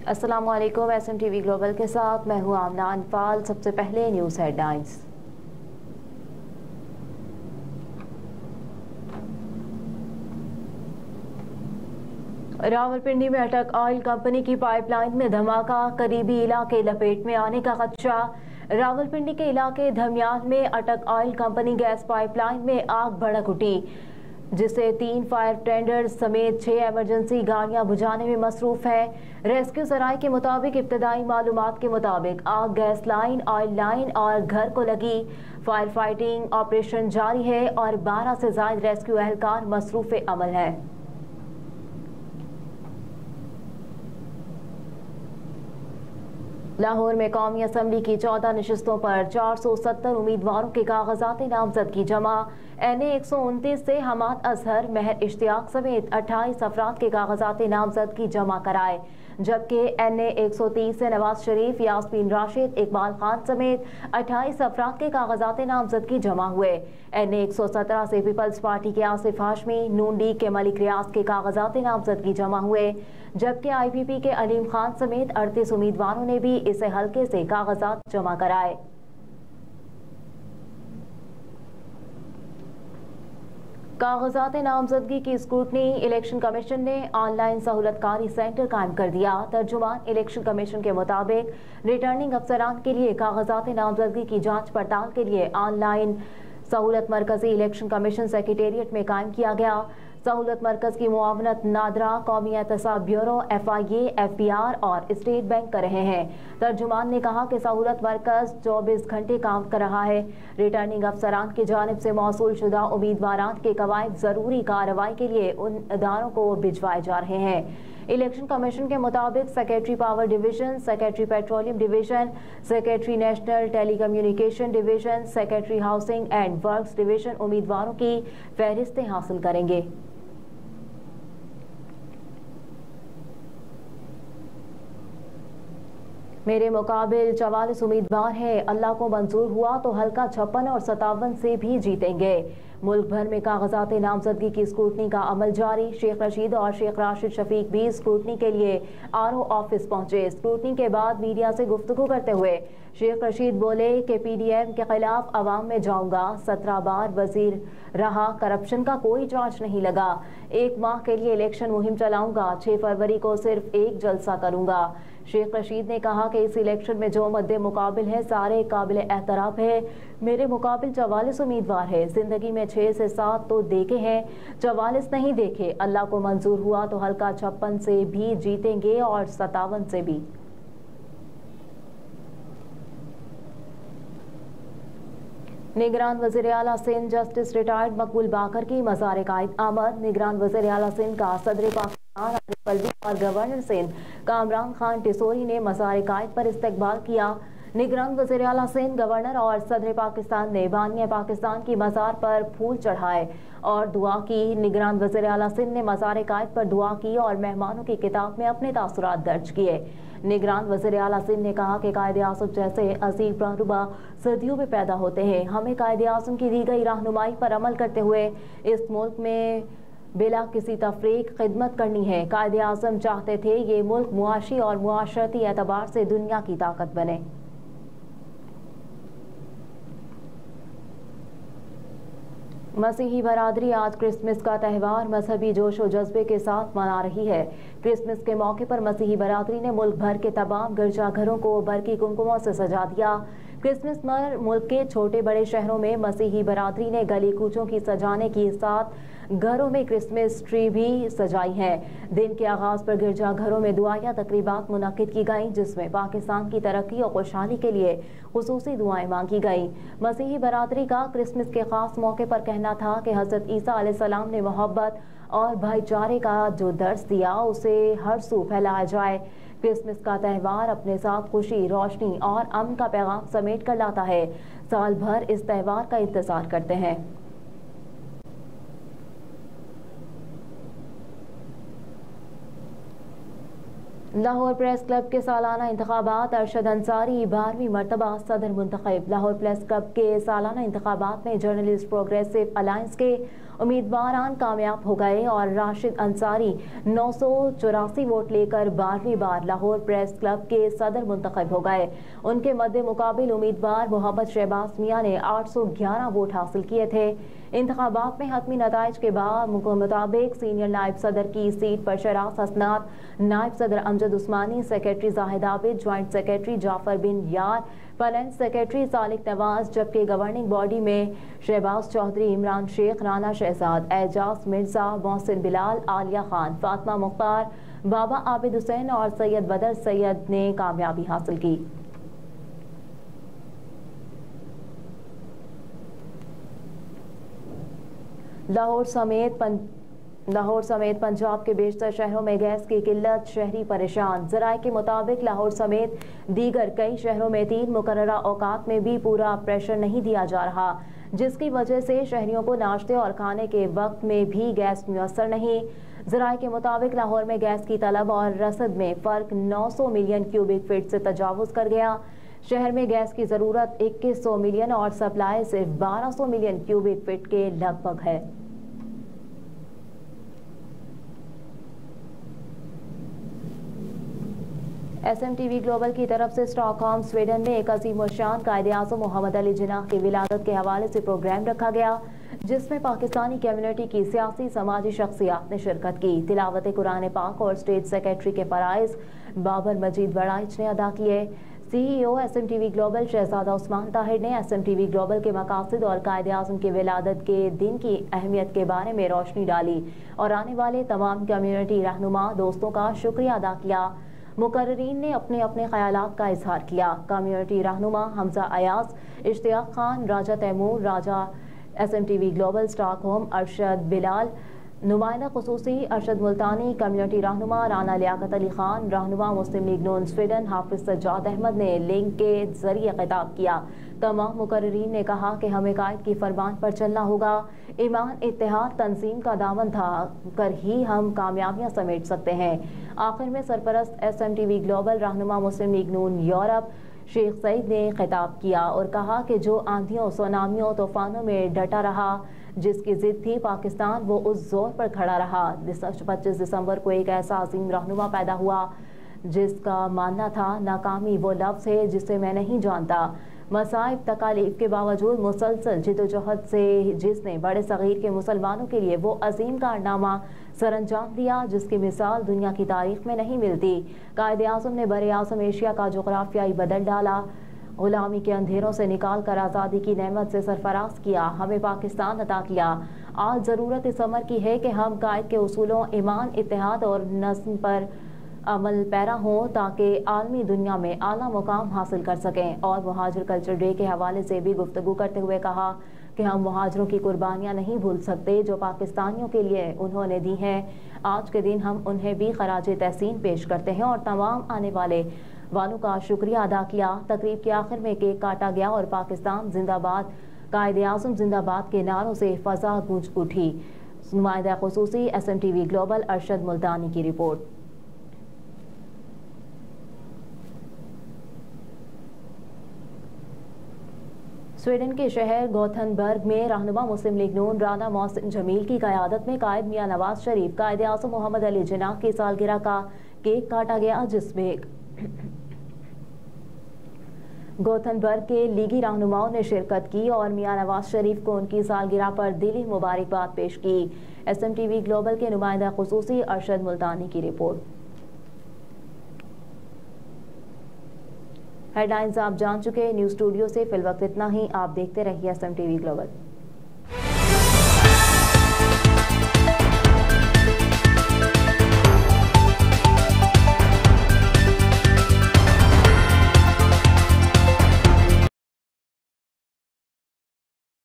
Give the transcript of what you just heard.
अस्सलामुअलैकुम। SMTV global के साथ मैं हूँ आमना अनफाल। सबसे पहले न्यूज़ हेडलाइंस। रावलपिंडी में अटक ऑयल कंपनी की पाइपलाइन में धमाका, करीबी इलाके लपेट में आने का खदशा। रावलपिंडी के इलाके धमियाल में अटक ऑयल कंपनी गैस पाइपलाइन में आग भड़क उठी, जिसे 3 फायर टेंडर समेत 6 इमरजेंसी गाड़ियां बुझाने में मसरूफ है। रेस्क्यू सराय के मुताबिक इब्तदाई मालूमात के मुताबिक आग गैस लाइन, ऑयल लाइन और घर को लगी। फायर फाइटिंग ऑपरेशन जारी है और 12 से ज्यादा रेस्क्यू एहलकार मसरूफ अमल है। लाहौर में कौमी असम्बली की 14 नशिस्तों पर 470 उम्मीदवारों के कागजात नामजदगी जमा। NA 129 से हमाद अजहर, महर इश्तियाक समेत 28 अफराद के कागजात नामजदगी जमा कराए, जबकि NA 130 से नवाज शरीफ, यास्मीन राशिद, इकबाल खान समेत 28 अफराद के कागजात नामजदगी जमा हुए। NA 117 से पीपल्स पार्टी के आसिफ हाशमी, नून लीग के मलिक रियाज के कागजात नामजदगी जमा हुए, जबकि IPP के अलीम खान समेत 38 उम्मीदवारों ने भी इस हल्के से कागजात जमा कराए। कागजात नामजदगी की स्क्रूटनी इलेक्शन कमीशन ने ऑनलाइन सहूलतकारी सेंटर कायम कर दिया। तर्जुमान इलेक्शन कमीशन के मुताबिक रिटर्निंग अफसरान के लिए कागजात नामजदगी की जांच पड़ताल के लिए ऑनलाइन सहूलत मरकजी इलेक्शन कमीशन सेक्रेटेरिएट में कायम किया गया। सहूलत मरकज की मुआवनत नादरा, कौमी एहतसाब ब्यूरो, FIA, FBR और स्टेट बैंक कर रहे हैं। तर्जुमान ने कहा कि सहूलत मरकज 24 घंटे काम कर रहा है। रिटर्निंग अफसरान की जानिब से मौसूल शुदा उम्मीदवारान के कवायद जरूरी कार्रवाई के लिए उन इदारों को भिजवाए जा रहे हैं। इलेक्शन कमीशन के मुताबिक secretary power division, secretary petroleum division, secretary national telecommunication division, secretary housing and works division उम्मीदवारों की फहरिस्तें हासिल करेंगे। मेरे मुकाबिल 44 उम्मीदवार हैं, अल्लाह को मंजूर हुआ तो हल्का 56 और 57 से भी जीतेंगे। मुल्क भर में कागजात नामजदगी की स्क्रूटनी का अमल जारी। शेख रशीद और शेख राशिद शफीक भी स्क्रूटनी के लिए RO ऑफिस पहुंचे। स्क्रूटनी के बाद मीडिया से गुफ्तगू करते हुए शेख रशीद बोले कि PDM के खिलाफ अवाम में जाऊंगा। 17 बार वजीर रहा, करप्शन का कोई चार्ज नहीं लगा। 1 माह के लिए इलेक्शन मुहिम चलाऊंगा। 6 फरवरी को सिर्फ एक जलसा करूंगा। शेख रशीद ने कहा कि इस इलेक्शन में जो मद्दे मुकाबिल है सारे काबिल एहतराम है। मेरे मुकाबिल 44 उम्मीदवार है। जिंदगी में 6 से 7 तो देखे हैं, 44 नहीं देखे। अल्लाह को मंजूर हुआ तो हल्का 56 से भी जीतेंगे और 57 से भी। निगरान वज़ीर आला सिंध जस्टिस रिटायर्ड मकबूल बाकर की मज़ार कायद आमद। निगरान वज़ीर आला सिंध का सदर पाकिस्तान आरिफ अलवी और गवर्नर सिंध कामरान खान टिसोरी ने मज़ार कायद पर इस्तकबाल किया। निगरान वज़ीर आला सिंध, गवर्नर और सदर पाकिस्तान ने बानिया पाकिस्तान की मज़ार पर फूल चढ़ाए और दुआ की। निगरान वज़ीर आला सिंध ने मज़ार कायद पर दुआ की और मेहमानों की किताब में अपने तासुरात दर्ज किए। निगरान वज़ीर आला सिंध ने कहा कि कायदे आज़म जैसे अज़ीम रहनुमा सदियों में पैदा होते हैं। हमें कायदे आज़म की दी गई रहनुमाई पर अमल करते हुए इस मुल्क में बिला किसी तफरीक खिदमत करनी है। कायदे आज़म चाहते थे ये मुल्क मुआशी और मुआशरती एतबार से दुनिया की ताकत बने। मसीही बरादरी आज क्रिसमस का त्यौहार मजहबी जोश और जज्बे के साथ मना रही है। क्रिसमस के मौके पर मसीही बरादरी ने मुल्क भर के तमाम गिरजाघरों को बरकी कुमकुमों से सजा दिया। क्रिसमस पर मुल्क के छोटे बड़े शहरों में मसीही बरादरी ने गली कूचों की सजाने के साथ घरों में क्रिसमस ट्री भी सजाई है। दिन के आगाज पर गिरजाघरों में दुआया तकरीबात मुनक्किद की गईं, जिसमें पाकिस्तान की तरक्की और खुशहाली के लिए खुसूसी दुआएं मांगी गईं। मसीही बरादरी का क्रिसमस के खास मौके पर कहना था कि हज़रत ईसा अलैहिस्सलाम ने मोहब्बत और भाईचारे का जो दर्स दिया उसे हर सू फैलाया जाए। क्रिसमस का त्यौहार अपने साथ खुशी, रोशनी और अमन का पैगाम समेट कर लाता है। साल भर इस त्यौहार का इंतजार करते हैं। लाहौर प्रेस क्लब के सालाना इंतखाबात, अरशद अंसारी 12वीं मरतबा सदर मुंतखब। लाहौर प्रेस क्लब के सालाना इंतखाबात में जर्नलिस्ट प्रोग्रेसिव अलायंस के उम्मीदवारान कामयाब हो गए और राशिद अंसारी 984 वोट लेकर 12वीं बार लाहौर प्रेस क्लब के सदर मुंतखब हो गए। उनके मद्दे मुकाबिल उम्मीदवार मोहम्मद शहबाज मियां ने 811 वोट हासिल किए थे। इंतखाबात में हतमी नताइज के बाद मुताबिक सीनियर नायब सदर की सीट पर शराफ हसनात, नायब सदर Amjad Usmani, secretary Zahid Abid, joint secretary Jafar bin Yar, finance secretary Salik Nawaz, जबकि गवर्निंग बॉडी में शहबाज चौधरी, इमरान शेख, राना शहजाद, एजाज मिर्जा, मोहसिन बिलाल, आलिया खान, फातिमा मुख्तार, बाबा आबिद हुसैन और सैयद बदर सैयद ने कामयाबी हासिल की। लाहौर समेत पंजाब के बेशतर शहरों में गैस की किल्लत, शहरी परेशान। ज़राए के मुताबिक लाहौर समेत दीगर कई शहरों में 3 मुकर्ररा औकात में भी पूरा प्रेशर नहीं दिया जा रहा, जिसकी वजह से शहरियों को नाश्ते और खाने के वक्त में भी गैस मुयस्सर नहीं। ज़राए के मुताबिक लाहौर में गैस की तलब और रसद में फ़र्क 900 मिलियन क्यूबिक फीट से तजावुज़ कर गया। शहर में गैस की ज़रूरत 2100 मिलियन और सप्लाई सिर्फ 1200 मिलियन क्यूबिक फीट के लगभग है। SMTV ग्लोबल की तरफ से स्टॉकहोम स्वीडन में एक अजीम शान कायदे-आज़म मोहम्मद अली जिन्नाह की विलादत के हवाले से प्रोग्राम रखा गया, जिसमें पाकिस्तानी कम्युनिटी की सियासी समाजी शख्सियात ने शिरकत की। तिलावत कुरान पाक और स्टेट सेक्रेटरी के फराइज बाबर मजीद बड़ाइच ने अदा किए। CEO SMTV ग्लोबल शहजादा उस्मान ताहिर ने SMTV ग्लोबल के मकासद और कायदे-आज़म की विलादत के दिन की अहमियत के बारे में रोशनी डाली और आने वाले तमाम कम्युनिटी रहनुमा दोस्तों का शुक्रिया अदा किया। मुकर्रीन ने अपने अपने ख्यालात का इजहार किया। कम्युनिटी रहनुमा हमजा अयाज, इश्तियाक खान, राजा तैमूर, राजा SMTV global Stockholm, Arshad Bilal, नुमाइंदा खुसूसी अरशद मुल्तानी, कम्युनिटी रहनुमा राना लियाकत अली खान, रहनुमा मुस्लिम लीग नून स्वीडन हाफिज सज्जाद अहमद ने लिंक के जरिए खिताब किया। तमाम मुकर्रीन ने कहा कि हमें कायद की फरमान पर चलना होगा। ईमान, इत्तेहाद, तंजीम का दामन था कर ही हम कामयाबियां समेट सकते हैं। आखिर में सरपरस्त SMTV ग्लोबल रहनुमा मुस्लिम लीग नून यूरोप शेख सईद ने खिताब किया और कहा कि जो आंधियों, सुनामियों, तूफानों में डटा रहा, जिसकी जिद थी पाकिस्तान, वो उस जोर पर खड़ा रहा। 25 दिसंबर को एक ऐसा अजीम रहनुमा पैदा हुआ जिसका मानना था नाकामी वो लफ्ज़ है जिसे मैं नहीं जानता। मसाइब तकालीफ के बावजूद मुसलसल जिद्दोजहद से जिसने बड़े सगीर के मुसलमानों के लिए वो अजीम कारनामा सरअंजाम दिया जिसकी मिसाल दुनिया की तारीख में नहीं मिलती। कायदे-आज़म ने बरे आज़म एशिया का जोग्राफियाई बदल डाला, गुलामी के अंधेरों से निकाल कर आज़ादी की नेमत से सरफराज किया, हमें पाकिस्तान अता किया। आज ज़रूरत इस अमर की है कि हम कायद के उसूलों, ईमान, इत्तेहाद और नज़्म पर अमल पैरा हों ताकि आलमी दुनिया में आला मुकाम हासिल कर सकें। और मुहाजिर कल्चर डे के हवाले से भी गुफ्तगू करते हुए कहा कि हम मुहाजिरों की कुर्बानियाँ नहीं भूल सकते जो पाकिस्तानियों के लिए उन्होंने दी हैं। आज के दिन हम उन्हें भी खराज तहसीन पेश करते हैं और तमाम आने वालों का शुक्रिया अदा किया। तकरीब के आखिर में केक काटा गया और पाकिस्तान जिंदाबाद, कायदे-आज़म जिंदाबाद के नारों से फ़ज़ा गूंज उठी। नुमाइंदा खुसूसी SMTV ग्लोबल अरशद मुल्तानी की रिपोर्ट। स्वीडन के शहर गोथनबर्ग में रहनुमा मुस्लिम लीग नून राना मोहसिन जमील की क़यादत में कायद मियां नवाज शरीफ, कायदे-आज़म मोहम्मद अली जिन्नाह की सालगिरह का केक काटा गया, जिसमें गोथनबर्ग के लीगी रहनुमाओं ने शिरकत की और मियां नवाज शरीफ को उनकी सालगिरह पर दिली मुबारकबाद पेश की। SMTV ग्लोबल के नुमाइंदा खुसूसी अरशद मुल्तानी की रिपोर्ट। हेडलाइंस आप जान चुके। न्यूज़ स्टूडियो से फिल वक्त इतना ही। आप देखते रहिए SMTV ग्लोबल।